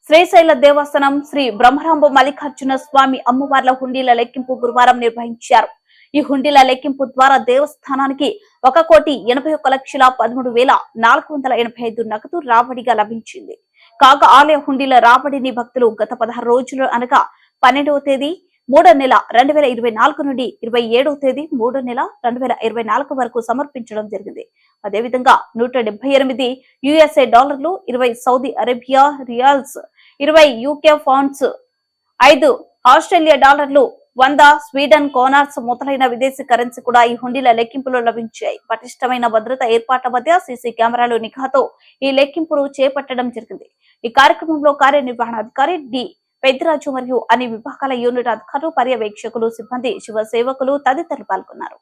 శ్రీశైల దేవస్థానం శ్రీ బ్రహ్మరాంబ మల్లికార్జున స్వామి అమ్మవార్ల హుండీల లెక్కింపు గురువారం నిర్వహించారు. ఈ హుండీల లెక్కింపు ద్వారా దేవస్థానానికి 1,80,13,485 నగదు రాబడిగా లభించింది. కాగా ఆలయ హుండీల రాబడిని భక్తులు గత 16 రోజులు అనగా 12వ తేదీ 3వ నెల 2024 నుండి 27వ తేదీ 3వ నెల 2024 వరకు సమర్పించడం జరిగింది. అదేవిధంగా 178 యుఎస్ఏ డాలర్లు, 20 Saudi Arabia riyals, 20 UK pounds, 5 Australia డాలర్లు, 100 స్వీడన్ కోనార్స్ మొదలైన విదేశీ కరెన్సీ కూడా ఈ హుండీల లెక్కింపులో లభించాయి. పటిష్టమైన భద్రతా ఏర్పాట్ల మధ్య సీసీ కెమెరాలు నిఘాతో ఈ లెక్కింపును చేపట్టడం జరిగింది. ఈ కార్యక్రమంలో కార్యనిర్వహణాధికారి డి పెద్దిరాజు మరియు అన్ని విభాగాల యూనిట్ అధికారులు, పర్యవేక్షకులు, సిబ్బంది, శివ సేవకులు తదితరులు పాల్గొన్నారు.